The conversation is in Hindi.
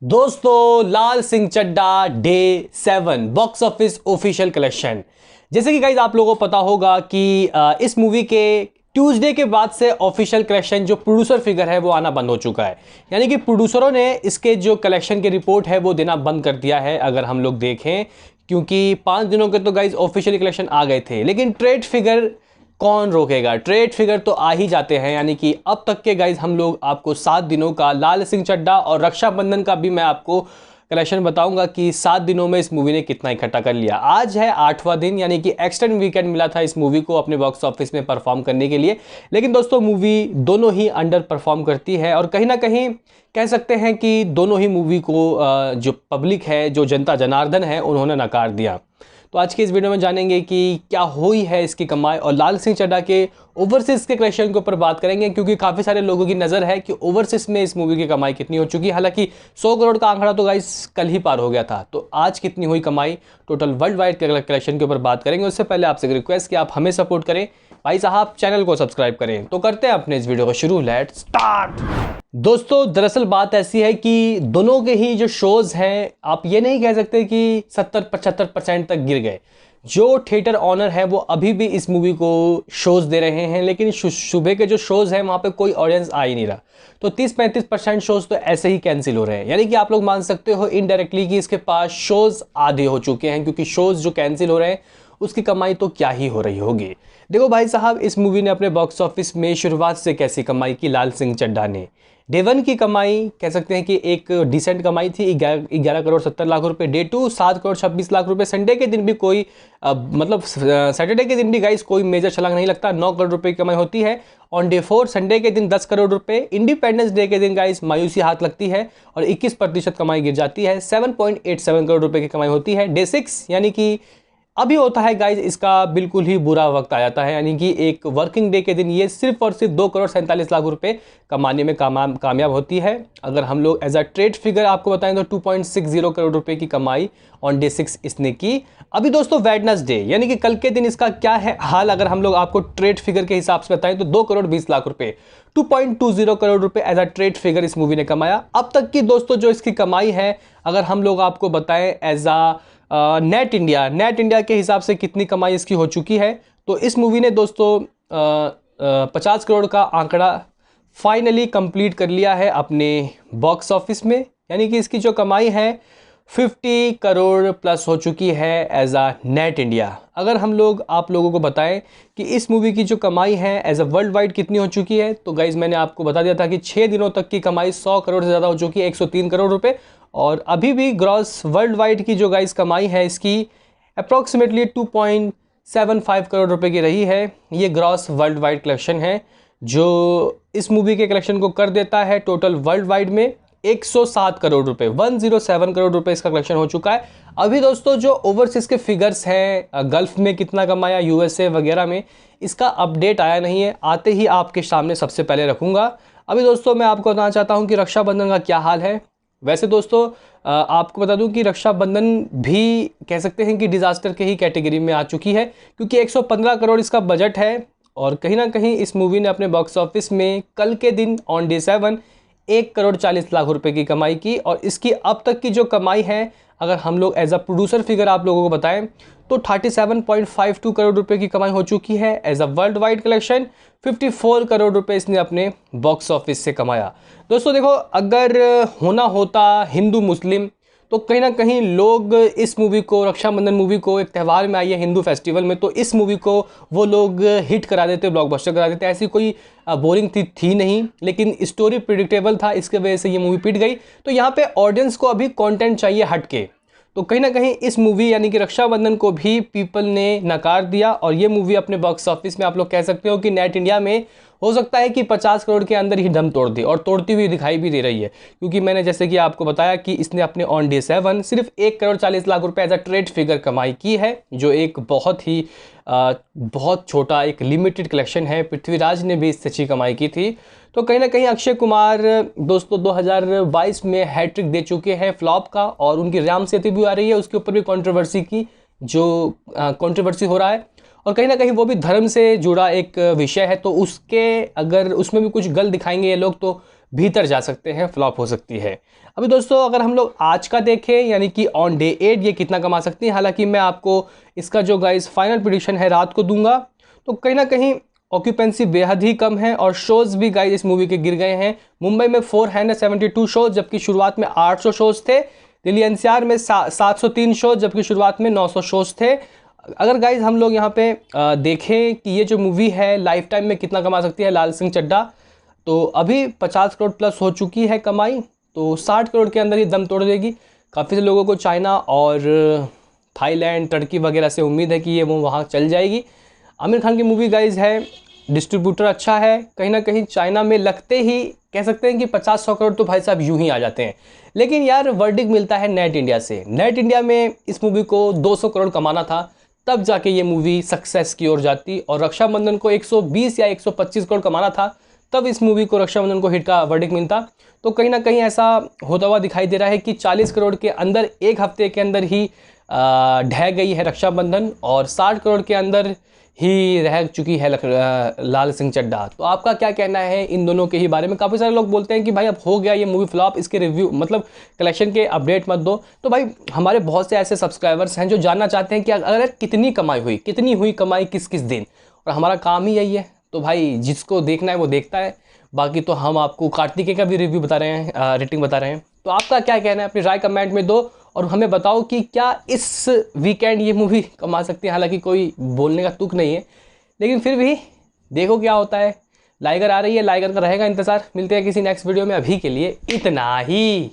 दोस्तों Laal Singh Chaddha day 7 box office official collection. जैसे कि गाइज आप लोगों को पता होगा कि इस मूवी के ट्यूसडे के बाद से ऑफिशियल कलेक्शन जो प्रोड्यूसर फिगर है वो आना बंद हो चुका है। यानी कि प्रोड्यूसरों ने इसके जो कलेक्शन की रिपोर्ट है वो देना बंद कर दिया है अगर हम लोग देखें, क्योंकि 5 दिनों के तो गाइज ऑफिशियल कलेक्शन आ गए थे, लेकिन ट्रेड फिगर कौन रोकेगा। ट्रेड फिगर तो आ ही जाते हैं। यानी कि अब तक के गाइज हम लोग आपको 7 दिनों का लाल सिंह चड्ढा और रक्षाबंधन का भी मैं आपको कलेक्शन बताऊंगा कि 7 दिनों में इस मूवी ने कितना इकट्ठा कर लिया। आज है 8वां दिन, यानी कि एक्सटेंड वीकेंड मिला था इस मूवी को अपने बॉक्स ऑफिस में परफॉर्म करने के लिए। लेकिन दोस्तों मूवी दोनों ही अंडर परफॉर्म करती है और कहीं ना कहीं कह सकते हैं कि दोनों ही मूवी को जो पब्लिक है, जो जनता जनार्दन है, उन्होंने नकार दिया। तो आज के इस वीडियो में जानेंगे कि क्या हुई है इसकी कमाई और लाल सिंह चड्ढा के ओवरसीज के कलेक्शन के ऊपर बात करेंगे, क्योंकि काफ़ी सारे लोगों की नज़र है कि ओवरसीज में इस मूवी की कमाई कितनी हो चुकी है। हालांकि 100 करोड़ का आंकड़ा तो गाइस कल ही पार हो गया था। तो आज कितनी हुई कमाई टोटल वर्ल्ड वाइड के कलेक्शन के ऊपर बात करेंगे। उससे पहले आपसे रिक्वेस्ट कि आप हमें सपोर्ट करें भाई साहब, चैनल को सब्सक्राइब करें। तो करते हैं अपने इस वीडियो को शुरू, लेट्स स्टार्ट। दोस्तों दरअसल बात ऐसी है कि दोनों के ही जो शोज हैं, आप ये नहीं कह सकते कि 70-75% तक गिर गए। जो थिएटर ऑनर है वो अभी भी इस मूवी को शोज दे रहे हैं, लेकिन सुबह के जो शोज हैं वहाँ पे कोई ऑडियंस आ ही नहीं रहा। तो 30-35% शोज तो ऐसे ही कैंसिल हो रहे हैं। यानी कि आप लोग मान सकते हो इनडायरेक्टली कि इसके पास शोज आधे हो चुके हैं, क्योंकि शोज जो कैंसिल हो रहे हैं उसकी कमाई तो क्या ही हो रही होगी। देखो भाई साहब, इस मूवी ने अपने बॉक्स ऑफिस में शुरुआत से कैसी कमाई की लाल सिंह चड्ढा ने। डे 1 की कमाई कह सकते हैं कि एक डिसेंट कमाई थी, 11 करोड़ 70 लाख रुपए। डे 2 7 करोड़ 26 लाख रुपए। संडे के दिन भी कोई मतलब सैटरडे के दिन भी गाइस कोई मेजर छलांग नहीं लगता, 9 करोड़ रुपए की कमाई होती है। ऑन डे 4 संडे के दिन 10 करोड़ रुपए। इंडिपेंडेंस डे के दिन गाइस मायूसी हाथ लगती है और 21% कमाई गिर जाती है, 7.87 करोड़ रुपए की कमाई होती है। डे 6 यानी कि अभी होता है गाइज, इसका बिल्कुल ही बुरा वक्त आ जाता है। यानी कि एक वर्किंग डे के दिन ये सिर्फ और सिर्फ 2 करोड़ 47 लाख रुपए कमाने में कामयाब होती है। अगर हम लोग एज अ ट्रेड फिगर आपको बताएं तो 2.60 करोड़ रुपए की कमाई ऑन डे 6 इसने की। अभी दोस्तों वेडनेसडे यानी कि कल के दिन इसका क्या है हाल, अगर हम लोग आपको ट्रेड फिगर के हिसाब से बताएं तो 2 करोड़ 20 लाख रुपए, 2.20 करोड़ रुपए एज अ ट्रेड फिगर इस मूवी ने कमाया। अब तक की दोस्तों जो इसकी कमाई है, अगर हम लोग आपको बताएं एज अ नेट इंडिया के हिसाब से कितनी कमाई इसकी हो चुकी है, तो इस मूवी ने दोस्तों 50 करोड़ का आंकड़ा फाइनली कंप्लीट कर लिया है अपने बॉक्स ऑफिस में। यानी कि इसकी जो कमाई है 50 करोड़ प्लस हो चुकी है एज अ नेट इंडिया। अगर हम लोग आप लोगों को बताएं कि इस मूवी की जो कमाई है एज अ वर्ल्ड वाइड कितनी हो चुकी है, तो गाइज मैंने आपको बता दिया था कि 6 दिनों तक की कमाई 100 करोड़ से ज़्यादा हो चुकी है, 103 करोड़ रुपए। और अभी भी ग्रॉस वर्ल्ड वाइड की जो गाइस कमाई है इसकी अप्रॉक्सीमेटली 2.75 करोड़ रुपए की रही है। ये ग्रॉस वर्ल्ड वाइड कलेक्शन है जो इस मूवी के कलेक्शन को कर देता है टोटल वर्ल्ड वाइड में 107 करोड़ रुपए, 107 करोड़ रुपए इसका कलेक्शन हो चुका है। अभी दोस्तों जो ओवरसीज के फिगर्स हैं, गल्फ में कितना कमाया, यूएसए वगैरह में, इसका अपडेट आया नहीं है। आते ही आपके सामने सबसे पहले रखूंगा। अभी दोस्तों मैं आपको बताना चाहता हूँ कि रक्षाबंधन का क्या हाल है। वैसे दोस्तों आपको बता दूं कि रक्षाबंधन भी कह सकते हैं कि डिज़ास्टर के ही कैटेगरी में आ चुकी है, क्योंकि 115 करोड़ इसका बजट है। और कहीं ना कहीं इस मूवी ने अपने बॉक्स ऑफिस में कल के दिन ऑन डे 7 1 करोड़ 40 लाख रुपए की कमाई की। और इसकी अब तक की जो कमाई है, अगर हम लोग एज अ प्रोड्यूसर फिगर आप लोगों को बताएं तो 37.52 करोड़ रुपए की कमाई हो चुकी है। As a worldwide collection 54 crore रुपए इसने अपने बॉक्स ऑफिस से कमाया। दोस्तों देखो, अगर होना होता हिंदू मुस्लिम तो कहीं ना कहीं लोग इस मूवी को, रक्षाबंधन मूवी को, एक त्यौहार में आई है हिंदू फेस्टिवल में, तो इस मूवी को वो लोग हिट करा देते, ब्लॉकबस्टर करा देते। ऐसी कोई बोरिंग थी नहीं, लेकिन स्टोरी प्रिडिक्टेबल था, इसके वजह से ये मूवी पिट गई। तो यहाँ पे ऑडियंस को अभी कंटेंट चाहिए हट के। तो कहीं ना कहीं इस मूवी यानी कि रक्षाबंधन को भी पीपल ने नकार दिया और ये मूवी अपने बॉक्स ऑफिस में आप लोग कह सकते हो कि नेट इंडिया में हो सकता है कि 50 करोड़ के अंदर ही दम तोड़ दे, और तोड़ती हुई दिखाई भी दे रही है। क्योंकि मैंने जैसे कि आपको बताया कि इसने अपने ऑन डे 7 सिर्फ 1 करोड़ 40 लाख रुपए एज अ ट्रेड फिगर कमाई की है, जो एक बहुत छोटा एक लिमिटेड कलेक्शन है। पृथ्वीराज ने भी इससे अच्छी कमाई की थी। तो कहीं ना कहीं अक्षय कुमार दोस्तों 2022 में हैट्रिक दे चुके हैं फ्लॉप का, और उनकी राम सेतु भी आ रही है, उसके ऊपर भी कंट्रोवर्सी की जो कंट्रोवर्सी हो रहा है। और कहीं ना कहीं वो भी धर्म से जुड़ा एक विषय है, तो उसके अगर उसमें भी कुछ गलत दिखाएंगे ये लोग तो भीतर जा सकते हैं, फ्लॉप हो सकती है। अभी दोस्तों अगर हम लोग आज का देखें यानी कि ऑन डे 8 ये कितना कमा सकती है, हालांकि मैं आपको इसका जो गाइस फाइनल प्रेडिक्शन है रात को दूंगा। तो कहीं ना कहीं ऑक्यूपेंसी बेहद ही कम है और शोज़ भी गाइस इस मूवी के गिर गए हैं। मुंबई में 472 शोज़ जबकि शुरुआत में 800 शोज़ थे। दिल्ली एनसीआर में 703 शोज़ जबकि शुरुआत में 900 शोज़ थे। अगर गाइस हम लोग यहाँ पे देखें कि ये जो मूवी है लाइफ टाइम में कितना कमा सकती है लाल सिंह चड्ढा, तो अभी 50 करोड़ प्लस हो चुकी है कमाई, तो 60 करोड़ के अंदर ही दम तोड़ देगी। काफ़ी से लोगों को चाइना और थाईलैंड, टर्की वगैरह से उम्मीद है कि ये वो वहाँ चल जाएगी। आमिर खान की मूवी गाइज है, डिस्ट्रीब्यूटर अच्छा है, कहीं ना कहीं चाइना में लगते ही कह सकते हैं कि 50-100 करोड़ तो भाई साहब यूं ही आ जाते हैं। लेकिन यार वर्डिक्ट मिलता है नेट इंडिया से। नेट इंडिया में इस मूवी को 200 करोड़ कमाना था, तब जाके ये मूवी सक्सेस की ओर जाती, और रक्षाबंधन को 120 या 125 करोड़ कमाना था, तब इस मूवी को रक्षाबंधन को हिट का वर्डिक्ट मिलता। तो कहीं ना कहीं ऐसा होता हुआ दिखाई दे रहा है कि 40 करोड़ के अंदर एक हफ्ते के अंदर ही ढह गई है रक्षाबंधन, और 60 करोड़ के अंदर ही रह चुकी है लाल सिंह चड्ढा। तो आपका क्या कहना है इन दोनों के ही बारे में? काफ़ी सारे लोग बोलते हैं कि भाई अब हो गया ये मूवी फ्लॉप, इसके रिव्यू मतलब कलेक्शन के अपडेट मत दो। तो भाई हमारे बहुत से ऐसे सब्सक्राइबर्स हैं जो जानना चाहते हैं कि अगर कितनी कमाई हुई, कितनी हुई कमाई किस किस दिन, और हमारा काम ही यही है। तो भाई जिसको देखना है वो देखता है, बाकी तो हम आपको कार्तिकेय का भी रिव्यू बता रहे हैं, रेटिंग बता रहे हैं। तो आपका क्या कहना है, अपनी राय कमेंट में दो और हमें बताओ कि क्या इस वीकेंड ये मूवी कमा सकती है। हालांकि कोई बोलने का तुक नहीं है, लेकिन फिर भी देखो क्या होता है। लाइगर आ रही है, लाइगर का रहेगा इंतज़ार। मिलते हैं किसी नेक्स्ट वीडियो में, अभी के लिए इतना ही।